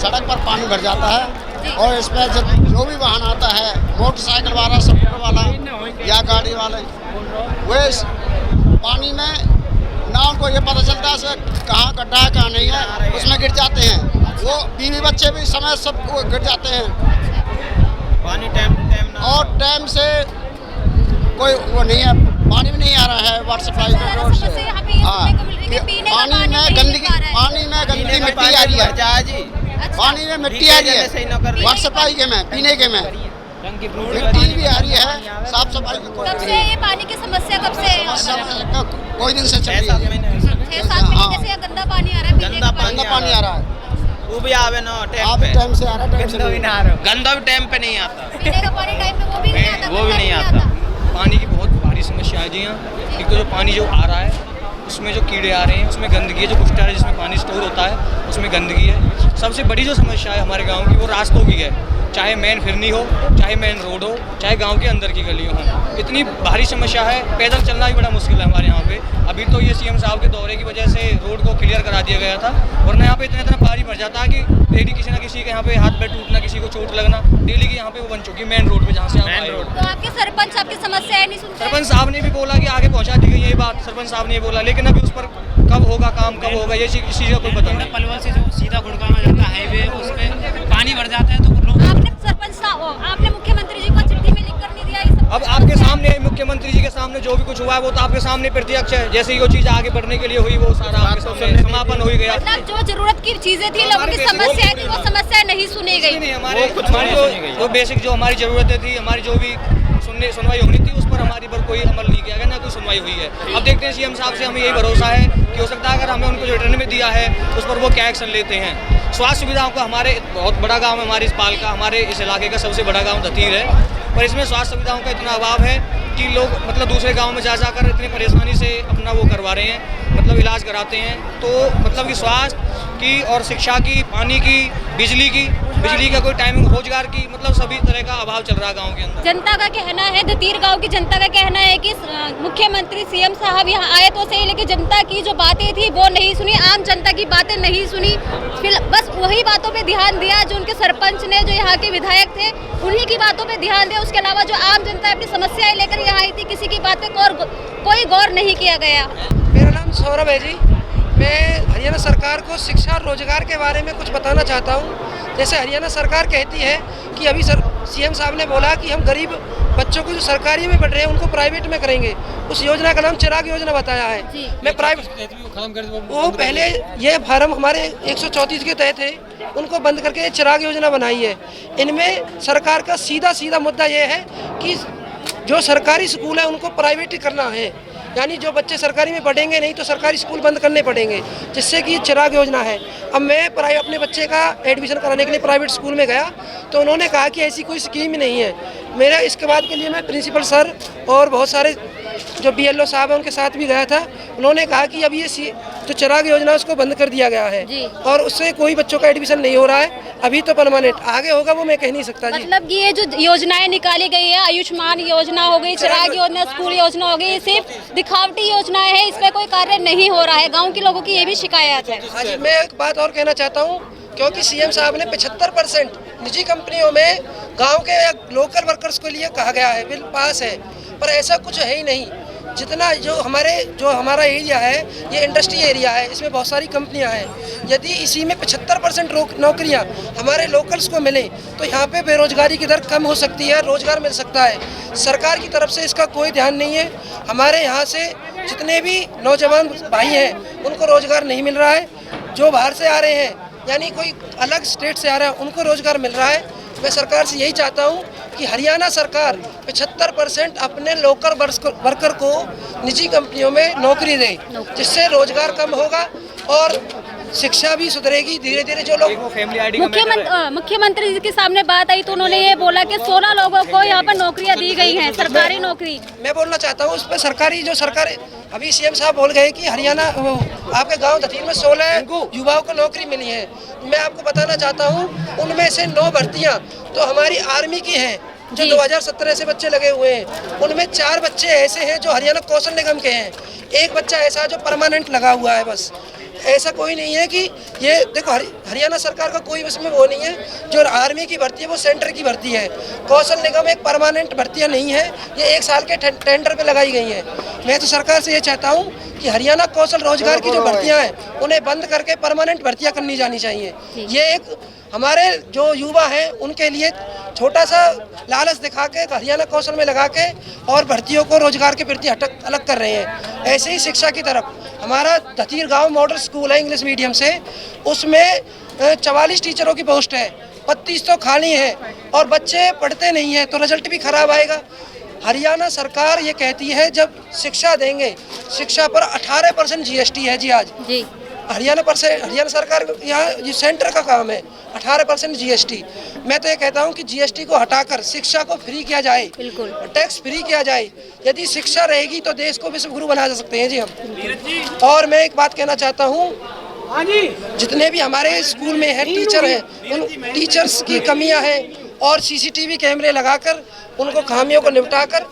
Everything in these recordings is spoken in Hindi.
सड़क पर पानी भर जाता है और इसमें जो भी वाहन आता है, मोटरसाइकिल वाला, स्कूटर वाला या गाड़ी वाले, वे पानी में ना उनको ये पता चलता है कहाँ गड्ढा है कहाँ नहीं है, उसमें गिर जाते हैं। वो बीवी बच्चे भी समय सब गिर जाते हैं। पानी टाइम टू टाइम ना और टाइम से कोई वो नहीं है, पानी भी नहीं आ रहा है वाटर सप्लाई रोड से। पानी में गंदगी मिट्टी आ रही है, पानी में मिट्टी आ रही है वाटर सप्लाई के में, पीने के में मिट्टी भी आ रही है। साफ सफाई कब से ये पानी की समस्या कब से है? कोई दिन से चल रही है। 6-7 महीने से गंदा पानी आ रहा है, गंदा पानी आ रहा है। वो भी आवे ना टाइम से आ रहा है, गंदा भी टाइम पे नहीं आता, पीने का पानी टाइम पे वो भी नहीं आता। पानी की बहुत भारी समस्या है जी यहाँ। एक तो जो पानी जो आ रहा है उसमें जो कीड़े आ रहे हैं, उसमें गंदगी है। जो कुस्टा है जिसमें पानी स्टोर होता है उसमें गंदगी है। सबसे बड़ी जो समस्या है हमारे गांव की वो रास्तों की है, चाहे मेन फिरनी हो, चाहे मेन रोड हो, चाहे गांव के अंदर की गली हो। इतनी भारी समस्या है, पैदल चलना भी बड़ा मुश्किल है हमारे यहाँ पे। अभी तो ये सीएम साहब के दौरे की वजह से रोड को क्लियर करा दिया गया था, वरना यहाँ पे इतना पानी भर जाता है कि डेली किसी ना किसी के यहाँ पे हाथ पैर टूटना, किसी को चोट लगना, डेली की यहाँ पे वो बन चुकी है मेन रोड पे जहाँ से हम आए। तो आपके सरपंच आपकी समस्याएं नहीं सुनते? सरपंच साहब ने भी बोला कि आगे पहुँचा दी गई ये बात, सरपंच साहब ने बोला, लेकिन अभी उस पर कब होगा काम, कब होगा ये चीज़ का कोई पता नहीं। पलवल से जो सीधा गुड़गांव जाता है हाईवे, उस पे पानी भर जाता है तो आपने सरपंच साहब, आपने मुख्यमंत्री जी को चिट्ठी में लिख कर नहीं दिया ये सब? अब आपके सामने, मुख्यमंत्री जी के सामने जो भी कुछ हुआ है वो तो आपके सामने प्रत्यक्ष है। जैसे ही वो चीज़ आगे बढ़ने के लिए हुई वो सारा आपके सामने समापन हो गया। मतलब जो जरूरत की चीजें थी, लोगों की समस्याएं थी, वो समस्या नहीं सुनी गई। हमारी जो बेसिक जो हमारी जरूरतें थी, हमारी जो भी सुनवाई होनी थी उस पर हमारी पर कोई अमल नहीं किया गया, ना कोई सुनवाई हुई है। अब देखते हैं सीएम साहब से हमें यही भरोसा है कि हो सकता है अगर हमें उनको जो रिटर्न में दिया है उस पर वो क्या एक्शन लेते हैं। स्वास्थ्य सुविधाओं का हमारे बहुत बड़ा गांव है, हमारे इस पाल का, हमारे इस इलाके का सबसे बड़ा गांव दतीर है, पर इसमें स्वास्थ्य सुविधाओं का इतना अभाव है कि लोग मतलब दूसरे गाँव में जा जाकर इतनी परेशानी से अपना वो करवा रहे हैं, मतलब इलाज कराते हैं। तो मतलब कि स्वास्थ्य की और शिक्षा की, पानी की, बिजली का कोई टाइमिंग, रोजगार की, मतलब सभी तरह का अभाव चल रहा है गाँव के अंदर। जनता का कहना है, दतीर गांव की जनता का कहना है कि मुख्यमंत्री सीएम साहब यहाँ आए तो सही, लेकिन जनता की जो बातें थी वो नहीं सुनी, आम जनता की बातें नहीं सुनी। फिर बस वही बातों पे ध्यान दिया जो उनके सरपंच ने, जो यहाँ के विधायक थे, उन्हीं की बातों पे ध्यान दिया। उसके अलावा जो आम जनता अपनी समस्याएं लेकर यहाँ आई थी, किसी की बात पे कोई गौर नहीं किया गया। मेरा नाम सौरभ है जी। मैं हरियाणा सरकार को शिक्षा और रोजगार के बारे में कुछ बताना चाहता हूँ। जैसे हरियाणा सरकार कहती है कि अभी सीएम साहब ने बोला कि हम गरीब बच्चों को जो सरकारी में पढ़ रहे हैं उनको प्राइवेट में करेंगे। उस योजना का नाम चिराग योजना बताया है। मैं प्राइवेट वो पहले ये फार्म हमारे 134 के तहत है, उनको बंद करके चिराग योजना बनाई है। इनमें सरकार का सीधा मुद्दा ये है कि जो सरकारी स्कूल है उनको प्राइवेट करना है, यानी जो बच्चे सरकारी में पढ़ेंगे नहीं तो सरकारी स्कूल बंद करने पड़ेंगे, जिससे कि चिराग योजना है। अब मैं अपने बच्चे का एडमिशन कराने के लिए प्राइवेट स्कूल में गया तो उन्होंने कहा कि ऐसी कोई स्कीम ही नहीं है। मेरा इसके बाद के लिए मैं प्रिंसिपल सर और बहुत सारे जो BLO साहब हैं उनके साथ भी गया था। उन्होंने कहा कि अब ये जो चिराग योजना है उसको बंद कर दिया गया है और उससे कोई बच्चों का एडमिशन नहीं हो रहा है। अभी तो परमानेंट, आगे होगा वो मैं कह नहीं सकता जी। मतलब ये जो योजनाएं निकाली गई है, आयुष्मान योजना हो गई, चिराग योजना, स्कूल योजना हो गई, ये सिर्फ दिखावटी योजनाएं हैं, इस पर कोई कार्य नहीं हो रहा है। गाँव के लोगों की ये भी शिकायत है। हाँ जी, मैं एक बात और कहना चाहता हूँ, क्योंकि सीएम साहब ने 75% निजी कंपनियों में गांव के लोकल वर्कर्स के लिए कहा गया है, बिल पास है, पर ऐसा कुछ है ही नहीं। जितना जो हमारा एरिया है ये इंडस्ट्री एरिया है, इसमें बहुत सारी कंपनियां हैं। यदि इसी में 75% नौकरियां हमारे लोकल्स को मिलें तो यहाँ पे बेरोजगारी की दर कम हो सकती है, रोजगार मिल सकता है। सरकार की तरफ से इसका कोई ध्यान नहीं है। हमारे यहाँ से जितने भी नौजवान भाई हैं उनको रोजगार नहीं मिल रहा है। जो बाहर से आ रहे हैं, यानी कोई अलग स्टेट से आ रहा है, उनको रोजगार मिल रहा है। मैं सरकार से यही चाहता हूँ कि हरियाणा सरकार 75% अपने लोकल वर्कर को निजी कंपनियों में नौकरी दे, जिससे रोजगार कम होगा और शिक्षा भी सुधरेगी धीरे धीरे। जो लोग मुख्यमंत्री जी के सामने बात आई तो उन्होंने ये बोला कि 16 लोगों को यहाँ पर नौकरियाँ दी गई हैं, सरकारी नौकरी। मैं बोलना चाहता हूँ उस पर सरकार अभी सीएम साहब बोल गए कि हरियाणा आपके गांव दतीर में 16 युवाओं को नौकरी मिली है। मैं आपको बताना चाहता हूँ उनमें से 9 भर्तियाँ तो हमारी आर्मी की हैं जो 2017 से बच्चे लगे हुए हैं। उनमें 4 बच्चे ऐसे हैं जो हरियाणा कौशल निगम के हैं, 1 बच्चा ऐसा जो परमानेंट लगा हुआ है बस। ऐसा कोई नहीं है कि ये देखो हरियाणा सरकार का कोई इसमें वो नहीं है। जो आर्मी की भर्ती है वो सेंटर की भर्ती है। कौशल निगम एक परमानेंट भर्तियाँ नहीं है, ये 1 साल के टेंडर पे लगाई गई हैं। मैं तो सरकार से ये चाहता हूँ कि हरियाणा कौशल रोजगार की जो भर्तियाँ हैं उन्हें बंद करके परमानेंट भर्तियाँ करनी जानी चाहिए। ये एक हमारे जो युवा हैं उनके लिए छोटा सा लालच दिखा के हरियाणा कौशल में लगा के और भर्तियों को रोजगार के प्रति अलग कर रहे हैं। ऐसे ही शिक्षा की तरफ हमारा धतीर गांव मॉडल स्कूल है इंग्लिश मीडियम से, उसमें 44 टीचरों की पोस्ट है, 35 तो खाली है और बच्चे पढ़ते नहीं हैं तो रिजल्ट भी खराब आएगा। हरियाणा सरकार ये कहती है जब शिक्षा देंगे, शिक्षा पर 18% GST है जी आज जी। हरियाणा सरकार यहाँ ये सेंटर का काम है 18% GST। मैं तो ये कहता हूँ कि GST को हटाकर शिक्षा को फ्री किया जाए, बिल्कुल टैक्स फ्री किया जाए। यदि शिक्षा रहेगी तो देश को विश्व गुरु बना जा सकते हैं जी हम। और मैं एक बात कहना चाहता हूँ, जितने भी हमारे स्कूल में है टीचर हैं, उन टीचर्स की कमियां हैं और CCTV कैमरे लगाकर उनको खामियों को निपटाकर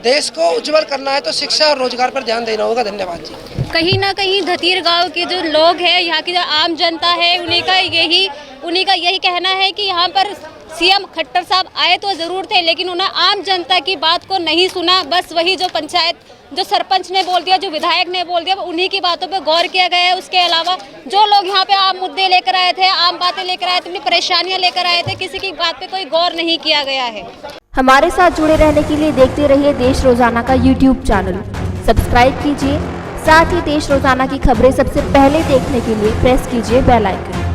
देश को उज्जवल करना है तो शिक्षा और रोजगार पर ध्यान देना होगा। धन्यवाद जी। कहीं ना कहीं धतीर गांव के जो लोग हैं, यहाँ की जो आम जनता है, उन्हीं का यही कहना है कि यहाँ पर CM खट्टर साहब आए तो ज़रूर थे, लेकिन उन्हें आम जनता की बात को नहीं सुना। बस वही जो पंचायत, जो सरपंच ने बोल दिया, जो विधायक ने बोल दिया, उन्हीं की बातों पे गौर किया गया है। उसके अलावा जो लोग यहाँ पे आम मुद्दे लेकर आए थे, आम बातें लेकर आए थे, अपनी परेशानियाँ लेकर आए थे, किसी की बात पे कोई गौर नहीं किया गया है। हमारे साथ जुड़े रहने के लिए देखते रहिए देश रोजाना का YouTube चैनल, सब्सक्राइब कीजिए। साथ ही देश रोजाना की खबरें सबसे पहले देखने के लिए प्रेस कीजिए बेल आइकन।